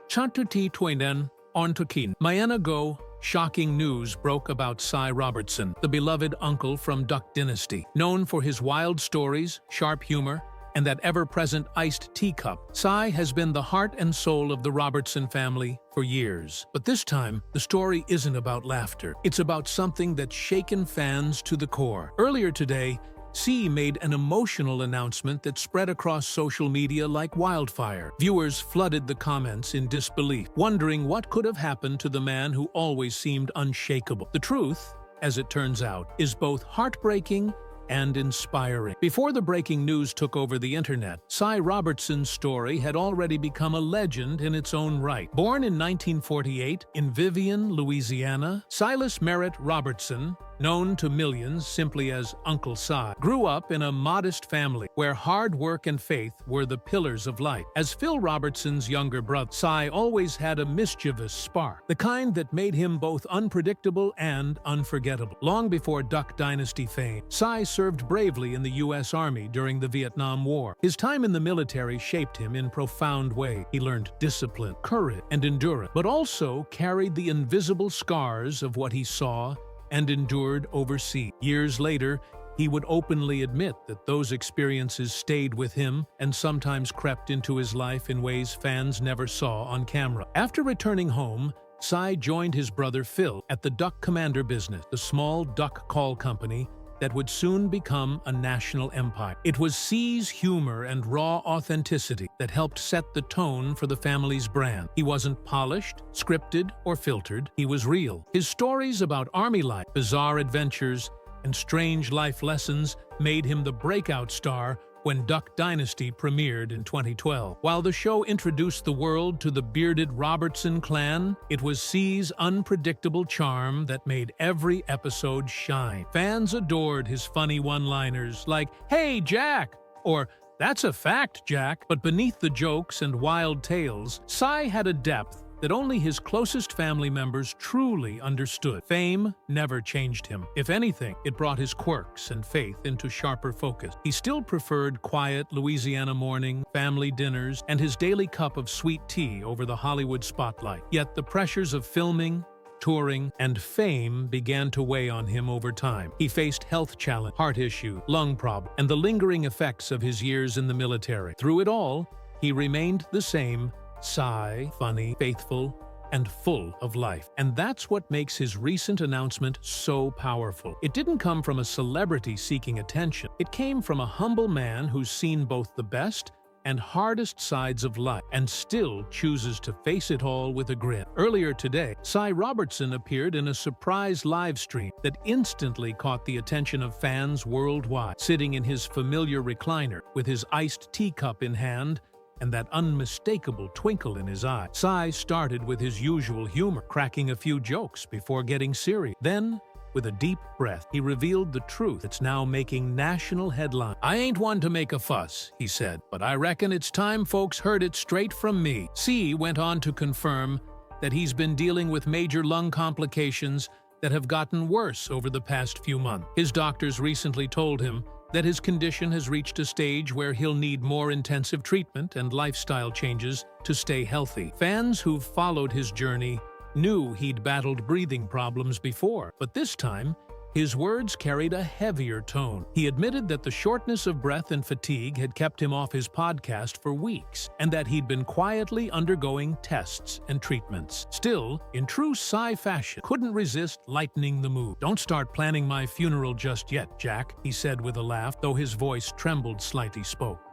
Chantuti Toinen, Ontokin. Mayana Go, shocking news broke about Cy Robertson, the beloved uncle from Duck Dynasty. Known for his wild stories, sharp humor, and that ever-present iced teacup, Cy has been the heart and soul of the Robertson family for years. But this time, the story isn't about laughter. It's about something that's shaken fans to the core. Earlier today, C made an emotional announcement that spread across social media like wildfire. Viewers flooded the comments in disbelief, wondering what could have happened to the man who always seemed unshakable. The truth, as it turns out, is both heartbreaking and inspiring. Before the breaking news took over the internet, Cy Robertson's story had already become a legend in its own right. Born in 1948 in Vivian, Louisiana, Silas Merritt Robertson, known to millions simply as Uncle Cy, grew up in a modest family where hard work and faith were the pillars of life. As Phil Robertson's younger brother, Cy always had a mischievous spark, the kind that made him both unpredictable and unforgettable. Long before Duck Dynasty fame, Cy served bravely in the U.S. Army during the Vietnam War. His time in the military shaped him in profound ways. He learned discipline, courage, and endurance, but also carried the invisible scars of what he saw and endured overseas. Years later, he would openly admit that those experiences stayed with him and sometimes crept into his life in ways fans never saw on camera. After returning home, Cy joined his brother Phil at the Duck Commander business, the small duck call company that would soon become a national empire. It was C's humor and raw authenticity that helped set the tone for the family's brand. He wasn't polished, scripted, or filtered. He was real. His stories about army life, bizarre adventures, and strange life lessons made him the breakout star when Duck Dynasty premiered in 2012. While the show introduced the world to the bearded Robertson clan, it was C's unpredictable charm that made every episode shine. Fans adored his funny one-liners like, "Hey, Jack!" or "That's a fact, Jack." But beneath the jokes and wild tales, Cy had a depth that only his closest family members truly understood. Fame never changed him. If anything, it brought his quirks and faith into sharper focus. He still preferred quiet Louisiana morning, family dinners, and his daily cup of sweet tea over the Hollywood spotlight. Yet the pressures of filming, touring, and fame began to weigh on him over time. He faced health challenges, heart issues, lung problems, and the lingering effects of his years in the military. Through it all, he remained the same: Cy, funny, faithful, and full of life. And that's what makes his recent announcement so powerful. It didn't come from a celebrity seeking attention. It came from a humble man who's seen both the best and hardest sides of life and still chooses to face it all with a grin. Earlier today, Cy Robertson appeared in a surprise live stream that instantly caught the attention of fans worldwide. Sitting in his familiar recliner with his iced teacup in hand and that unmistakable twinkle in his eye, Cy started with his usual humor, cracking a few jokes before getting serious. Then, with a deep breath, he revealed the truth that's now making national headlines. "I ain't one to make a fuss," he said, "but I reckon it's time folks heard it straight from me." C went on to confirm that he's been dealing with major lung complications that have gotten worse over the past few months. His doctors recently told him that his condition has reached a stage where he'll need more intensive treatment and lifestyle changes to stay healthy. Fans who've followed his journey knew he'd battled breathing problems before, but this time, his words carried a heavier tone. He admitted that the shortness of breath and fatigue had kept him off his podcast for weeks, and that he'd been quietly undergoing tests and treatments. Still, in true Cy fashion, couldn't resist lightening the mood. "Don't start planning my funeral just yet, Jack," he said with a laugh, though his voice trembled slightly.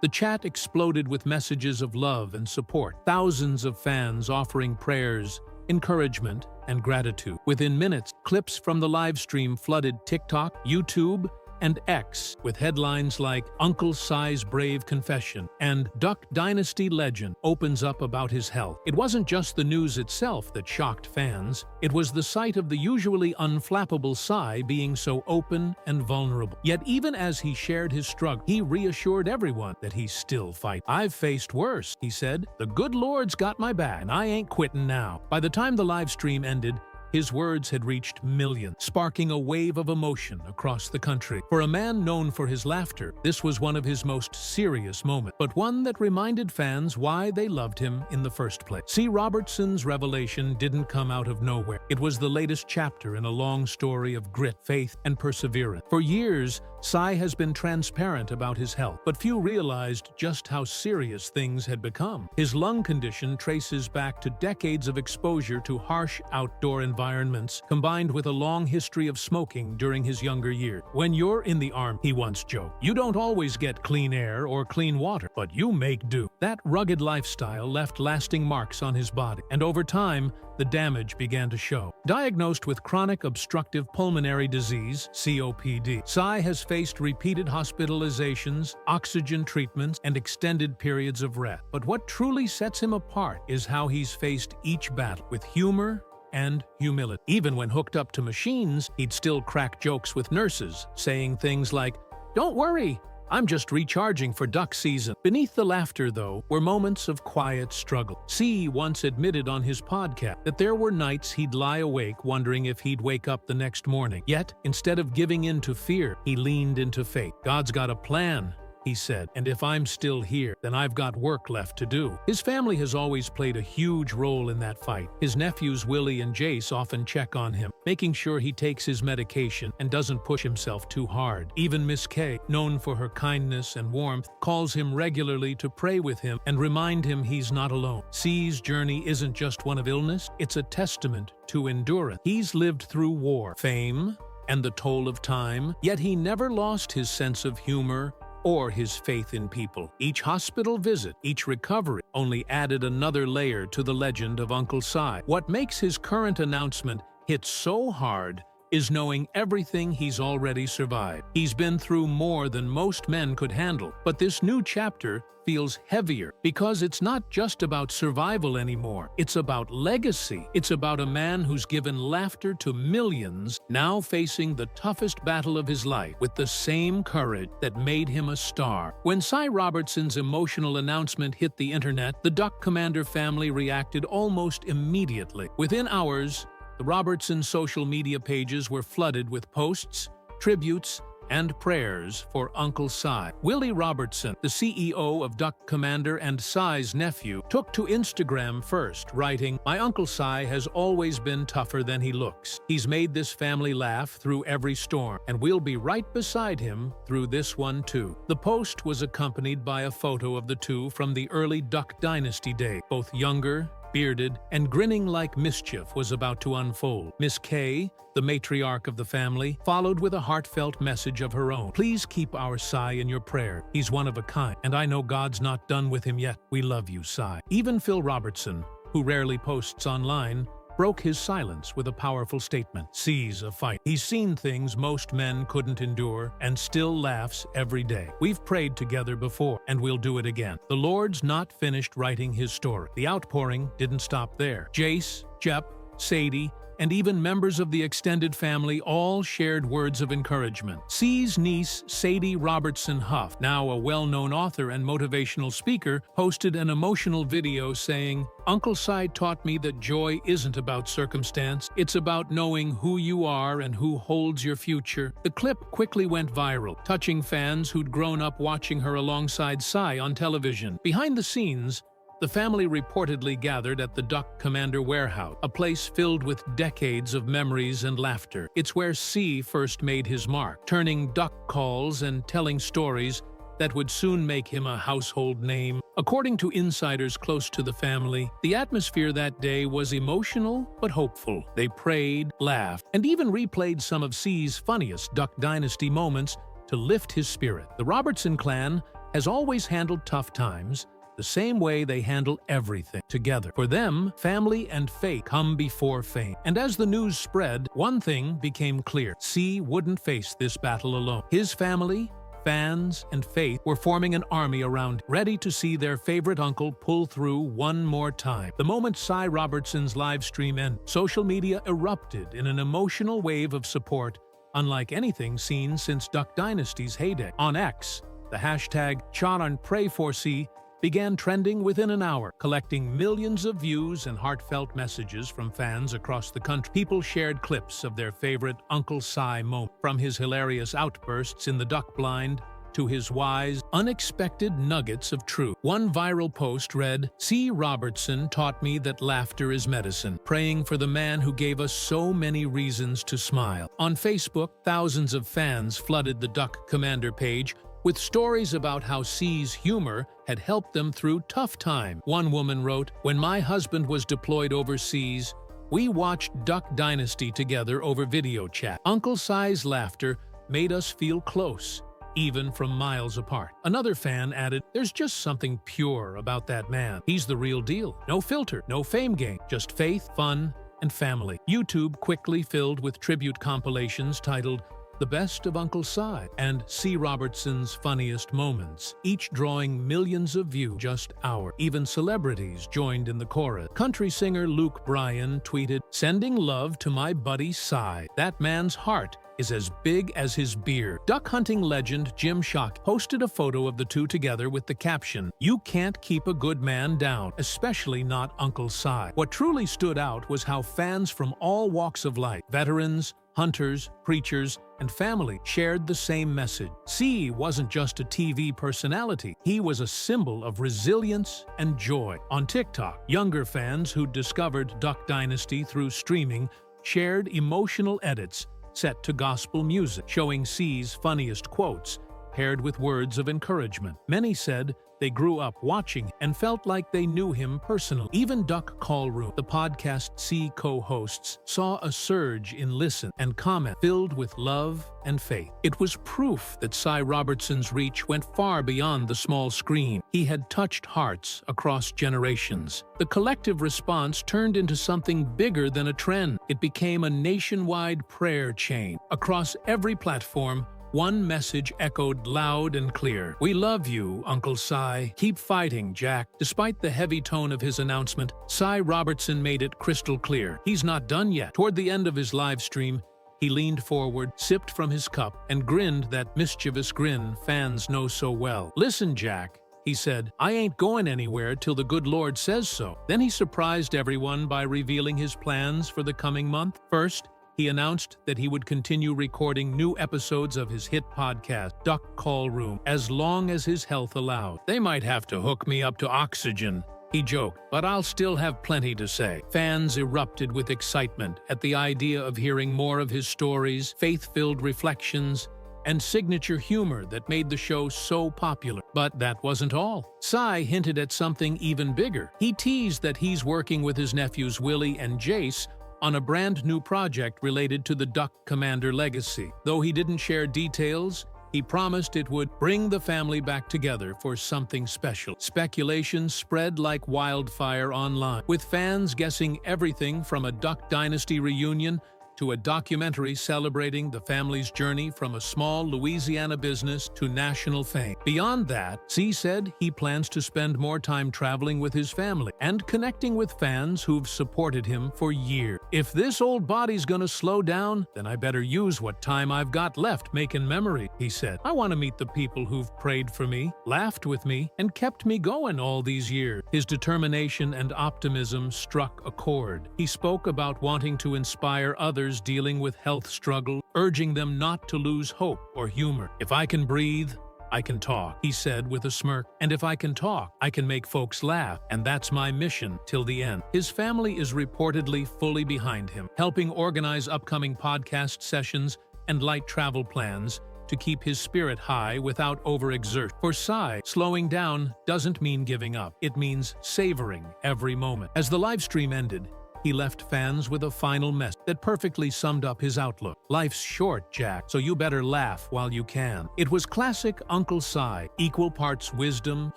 The chat exploded with messages of love and support, thousands of fans offering prayers, encouragement, and gratitude. Within minutes, clips from the live stream flooded TikTok, YouTube, and X with headlines like "Uncle Cy's Brave Confession" and "Duck Dynasty Legend opens up about his health." It wasn't just the news itself that shocked fans. It was the sight of the usually unflappable Cy being so open and vulnerable. Yet even as he shared his struggle, he reassured everyone that he's still fighting. "I've faced worse," he said. "The good Lord's got my back, and I ain't quitting now." By the time the live stream ended, His words had reached millions, sparking a wave of emotion across the country. For a man known for his laughter, this was one of his most serious moments, but one that reminded fans why they loved him in the first place. C. Robertson's revelation didn't come out of nowhere. It was the latest chapter in a long story of grit, faith, and perseverance. For years, Cy has been transparent about his health, but few realized just how serious things had become. His lung condition traces back to decades of exposure to harsh outdoor environments, combined with a long history of smoking during his younger years. "When you're in the army," he once joked, "you don't always get clean air or clean water, but you make do." That rugged lifestyle left lasting marks on his body, and over time, the damage began to show. Diagnosed with chronic obstructive pulmonary disease, COPD, Cy has faced repeated hospitalizations, oxygen treatments, and extended periods of rest. But what truly sets him apart is how he's faced each battle with humor and humility. Even when hooked up to machines, he'd still crack jokes with nurses, saying things like, "Don't worry, I'm just recharging for duck season." Beneath the laughter, though, were moments of quiet struggle. C once admitted on his podcast that there were nights he'd lie awake wondering if he'd wake up the next morning. Yet, instead of giving in to fear, he leaned into faith. "God's got a plan," he said, "and if I'm still here, then I've got work left to do." His family has always played a huge role in that fight. His nephews Willie and Jace often check on him, making sure he takes his medication and doesn't push himself too hard. Even Miss Kay, known for her kindness and warmth, calls him regularly to pray with him and remind him he's not alone. C's journey isn't just one of illness, it's a testament to endurance. He's lived through war, fame, and the toll of time, yet he never lost his sense of humor or his faith in people. Each hospital visit, each recovery, only added another layer to the legend of Uncle Cy. What makes his current announcement hit so hard is knowing everything he's already survived. He's been through more than most men could handle, but this new chapter feels heavier because it's not just about survival anymore. It's about legacy. It's about a man who's given laughter to millions, now facing the toughest battle of his life with the same courage that made him a star. When Cy Robertson's emotional announcement hit the internet, the Duck Commander family reacted almost immediately. Within hours, the Robertson social media pages were flooded with posts, tributes, and prayers for Uncle Cy. Willie Robertson, the CEO of Duck Commander and Cy's nephew, took to Instagram first, writing, "My Uncle Cy has always been tougher than he looks. He's made this family laugh through every storm, and we'll be right beside him through this one too." The post was accompanied by a photo of the two from the early Duck Dynasty days, both younger, bearded, and grinning like mischief was about to unfold. Miss Kay, the matriarch of the family, followed with a heartfelt message of her own. "Please keep our Cy in your prayer. He's one of a kind, and I know God's not done with him yet. We love you, Cy." Even Phil Robertson, who rarely posts online, broke his silence with a powerful statement. "C's a fight. He's seen things most men couldn't endure and still laughs every day. We've prayed together before, and we'll do it again." The Lord's not finished writing his story. The outpouring didn't stop there. Jace, Jep, Sadie, and even members of the extended family all shared words of encouragement. C's niece, Sadie Robertson Huff, now a well-known author and motivational speaker, posted an emotional video saying, "Uncle Cy taught me that joy isn't about circumstance, it's about knowing who you are and who holds your future." The clip quickly went viral, touching fans who'd grown up watching her alongside Cy on television. Behind the scenes, the family reportedly gathered at the Duck Commander warehouse, a place filled with decades of memories and laughter. It's where C first made his mark, turning duck calls and telling stories that would soon make him a household name. According to insiders close to the family, the atmosphere that day was emotional but hopeful. They prayed, laughed, and even replayed some of C's funniest Duck Dynasty moments to lift his spirit. The Robertson clan has always handled tough times the same way they handle everything together. For them, family and faith come before fame. And as the news spread, one thing became clear. C wouldn't face this battle alone. His family, fans, and faith were forming an army around him, ready to see their favorite uncle pull through one more time. The moment Cy Robertson's live stream ended, social media erupted in an emotional wave of support, unlike anything seen since Duck Dynasty's heyday. On X, the hashtag #ChotOnPrayForC began trending within an hour, collecting millions of views and heartfelt messages from fans across the country. People shared clips of their favorite Uncle Si moment, from his hilarious outbursts in the duck blind to his wise, unexpected nuggets of truth. One viral post read, "C. Robertson taught me that laughter is medicine, praying for the man who gave us so many reasons to smile." On Facebook, thousands of fans flooded the Duck Commander page with stories about how C's humor had helped them through tough times. One woman wrote, "When my husband was deployed overseas, we watched Duck Dynasty together over video chat. Uncle Si's laughter made us feel close, even from miles apart." Another fan added, "There's just something pure about that man. He's the real deal. No filter, no fame game, just faith, fun, and family." YouTube quickly filled with tribute compilations titled "The Best of Uncle Si" and C. Robertson's Funniest Moments, each drawing millions of views just hours. Even celebrities joined in the chorus. Country singer Luke Bryan tweeted, "Sending love to my buddy Si. That man's heart is as big as his beard." Duck hunting legend Jim Shock posted a photo of the two together with the caption, "You can't keep a good man down, especially not Uncle Si." What truly stood out was how fans from all walks of life, veterans, hunters, preachers, and family, shared the same message. C wasn't just a TV personality, he was a symbol of resilience and joy. On TikTok, younger fans who discovered Duck Dynasty through streaming shared emotional edits set to gospel music, showing C's funniest quotes, paired with words of encouragement. Many said they grew up watching and felt like they knew him personally. Even Duck Call Room, the podcast C co-hosts, saw a surge in listen and comment filled with love and faith. It was proof that Si Robertson's reach went far beyond the small screen. He had touched hearts across generations. The collective response turned into something bigger than a trend. It became a nationwide prayer chain. Across every platform, one message echoed loud and clear: "We love you, Uncle Si. Keep fighting, Jack." Despite the heavy tone of his announcement, Si Robertson made it crystal clear he's not done yet. Toward the end of his live stream, he leaned forward, sipped from his cup, and grinned that mischievous grin fans know so well. "Listen, Jack," he said, "I ain't going anywhere till the good Lord says so." Then he surprised everyone by revealing his plans for the coming month. First, he announced that he would continue recording new episodes of his hit podcast, Duck Call Room, as long as his health allowed. "They might have to hook me up to oxygen," he joked, "but I'll still have plenty to say." Fans erupted with excitement at the idea of hearing more of his stories, faith-filled reflections, and signature humor that made the show so popular. But that wasn't all. Si hinted at something even bigger. He teased that he's working with his nephews Willie and Jace on a brand new project related to the Duck Commander legacy. Though he didn't share details, he promised it would bring the family back together for something special. Speculation spread like wildfire online, with fans guessing everything from a Duck Dynasty reunion to a documentary celebrating the family's journey from a small Louisiana business to national fame. Beyond that, C said he plans to spend more time traveling with his family and connecting with fans who've supported him for years. "If this old body's gonna slow down, then I better use what time I've got left making memory," he said. "I want to meet the people who've prayed for me, laughed with me, and kept me going all these years." His determination and optimism struck a chord. He spoke about wanting to inspire others dealing with health struggle, urging them not to lose hope or humor. "If I can breathe, I can talk," he said with a smirk. "And if I can talk, I can make folks laugh, and that's my mission till the end." His family is reportedly fully behind him, helping organize upcoming podcast sessions and light travel plans to keep his spirit high without overexert. For Si, slowing down doesn't mean giving up. It means savoring every moment. As the live stream ended, he left fans with a final message that perfectly summed up his outlook. "Life's short, Jack, so you better laugh while you can." It was classic Uncle Si, equal parts wisdom,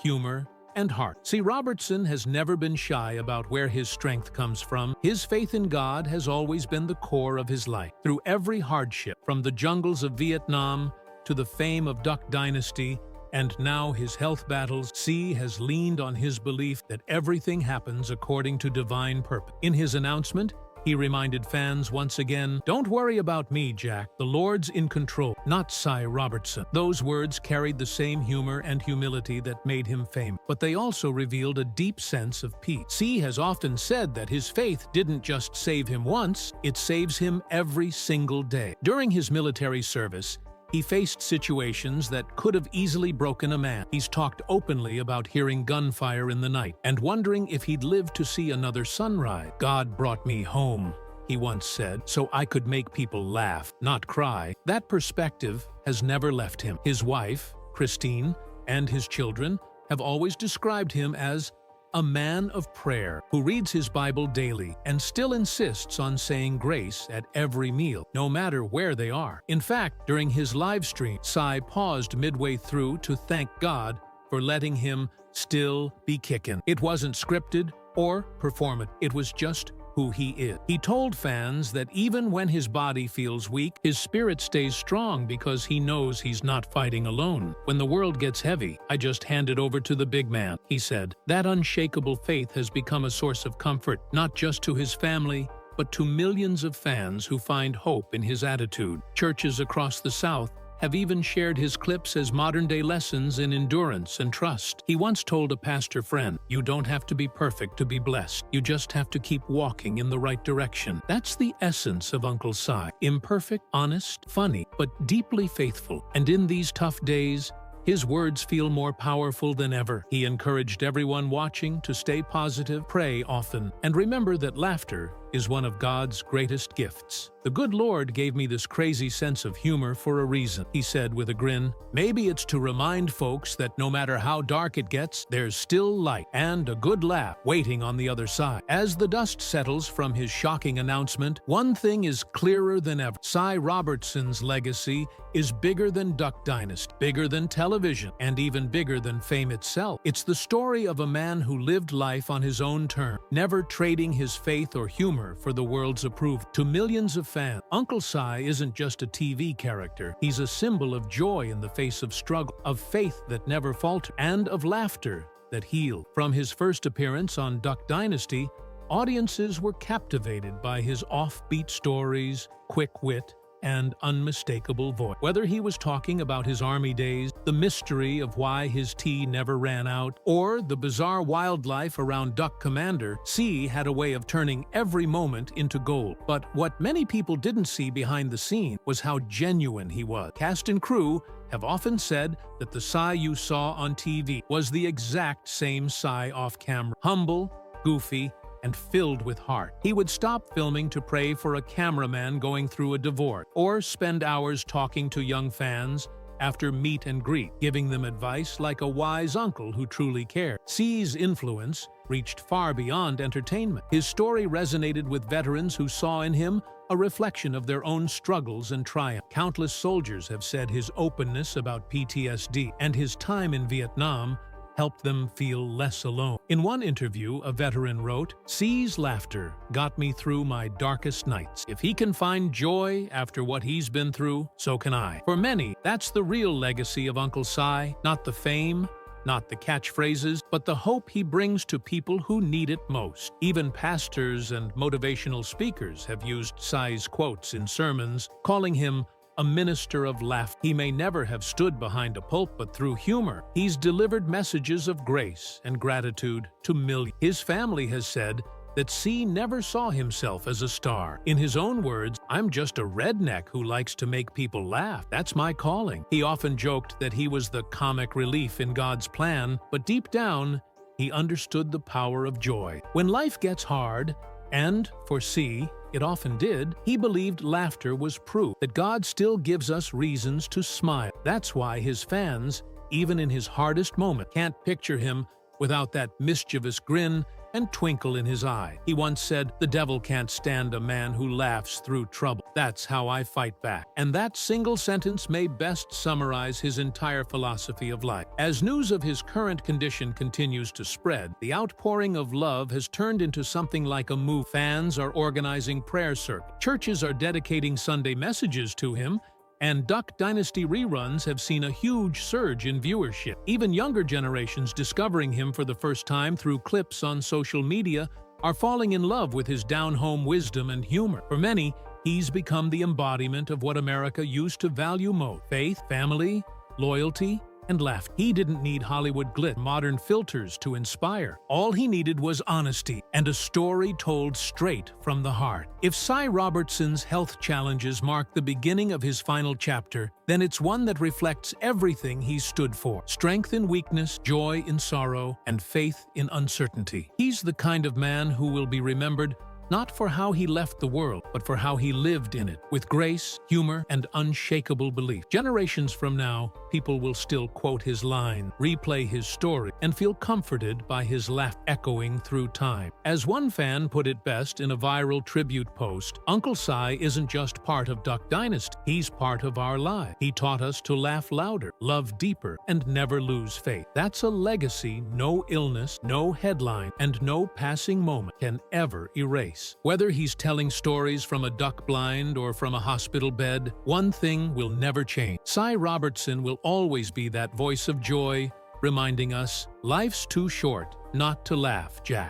humor, and heart. C. Robertson has never been shy about where his strength comes from. His faith in God has always been the core of his life. Through every hardship, from the jungles of Vietnam to the fame of Duck Dynasty, and now his health battles, C has leaned on his belief that everything happens according to divine purpose. In his announcement, He reminded fans once again, "Don't worry about me, Jack. The Lord's in control, not Cy Robertson." Those words carried the same humor and humility that made him famous, but they also revealed a deep sense of peace. C has often said that his faith didn't just save him once, it saves him every single day. During his military service, he faced situations that could have easily broken a man. He's talked openly about hearing gunfire in the night and wondering if he'd live to see another sunrise. "God brought me home," he once said, "so I could make people laugh, not cry." That perspective has never left him. His wife, Christine, and his children have always described him as a man of prayer who reads his Bible daily and still insists on saying grace at every meal, no matter where they are. In fact, during his live stream, Cy paused midway through to thank God for letting him still be kicking. It wasn't scripted or performative. It was just who he is. He told fans that even when his body feels weak, his spirit stays strong because he knows he's not fighting alone. "When the world gets heavy, I just hand it over to the big man," he said. That unshakable faith has become a source of comfort, not just to his family, but to millions of fans who find hope in his attitude. Churches across the South have even shared his clips as modern-day lessons in endurance and trust. He once told a pastor friend, "You don't have to be perfect to be blessed. You just have to keep walking in the right direction." That's the essence of Uncle Cy. Imperfect, honest, funny, but deeply faithful. And in these tough days, his words feel more powerful than ever. He encouraged everyone watching to stay positive, pray often, and remember that laughter is one of God's greatest gifts. "The good Lord gave me this crazy sense of humor for a reason," he said with a grin. "Maybe it's to remind folks that no matter how dark it gets, there's still light and a good laugh waiting on the other side." As the dust settles from his shocking announcement, one thing is clearer than ever. Cy Robertson's legacy is bigger than Duck Dynasty, bigger than television, and even bigger than fame itself. It's the story of a man who lived life on his own terms, never trading his faith or humor for the world's approval. To millions of fans, Uncle Cy isn't just a TV character. He's a symbol of joy in the face of struggle, of faith that never faltered, and of laughter that healed. From his first appearance on Duck Dynasty, audiences were captivated by his offbeat stories, quick wit, and unmistakable voice. Whether he was talking about his army days, the mystery of why his tea never ran out, or the bizarre wildlife around Duck Commander, C had a way of turning every moment into gold. But what many people didn't see behind the scene was how genuine he was. Cast and crew have often said that the Cy you saw on TV was the exact same Cy off camera. Humble, goofy, and filled with heart. He would stop filming to pray for a cameraman going through a divorce, or spend hours talking to young fans after meet and greet, giving them advice like a wise uncle who truly cared. C's influence reached far beyond entertainment. His story resonated with veterans who saw in him a reflection of their own struggles and triumph. Countless soldiers have said his openness about PTSD and his time in Vietnam helped them feel less alone. In one interview, a veteran wrote, "C's laughter got me through my darkest nights. If he can find joy after what he's been through, so can I." For many, that's the real legacy of Uncle Cy, not the fame, not the catchphrases, but the hope he brings to people who need it most. Even pastors and motivational speakers have used Cy's quotes in sermons, calling him a minister of laughter. He may never have stood behind a pulpit, but through humor, he's delivered messages of grace and gratitude to millions. His family has said that C never saw himself as a star. In his own words, "I'm just a redneck who likes to make people laugh. That's my calling." He often joked that he was the comic relief in God's plan, but deep down, he understood the power of joy. When life gets hard, and for C, it often did, he believed laughter was proof that God still gives us reasons to smile. That's why his fans, even in his hardest moment, can't picture him without that mischievous grin and twinkle in his eye. He once said, "The devil can't stand a man who laughs through trouble. That's how I fight back." And that single sentence may best summarize his entire philosophy of life. As news of his current condition continues to spread, the outpouring of love has turned into something like a move. Fans are organizing prayer circles. Churches are dedicating Sunday messages to him, and Duck Dynasty reruns have seen a huge surge in viewership. Even younger generations discovering him for the first time through clips on social media are falling in love with his down-home wisdom and humor. For many, he's become the embodiment of what America used to value most: faith, family, loyalty, and laughter. He didn't need Hollywood glitz, modern filters to inspire. All he needed was honesty and a story told straight from the heart. If Cy Robertson's health challenges mark the beginning of his final chapter, then it's one that reflects everything he stood for: strength in weakness, joy in sorrow, and faith in uncertainty. He's the kind of man who will be remembered not for how he left the world, but for how he lived in it, with grace, humor, and unshakable belief. Generations from now, people will still quote his line, replay his story, and feel comforted by his laugh echoing through time. As one fan put it best in a viral tribute post, Uncle Cy isn't just part of Duck Dynasty, he's part of our lives. He taught us to laugh louder, love deeper, and never lose faith. That's a legacy no illness, no headline, and no passing moment can ever erase. Whether he's telling stories from a duck blind or from a hospital bed, one thing will never change. Cy Robertson will always be that voice of joy, reminding us, life's too short not to laugh, Jack.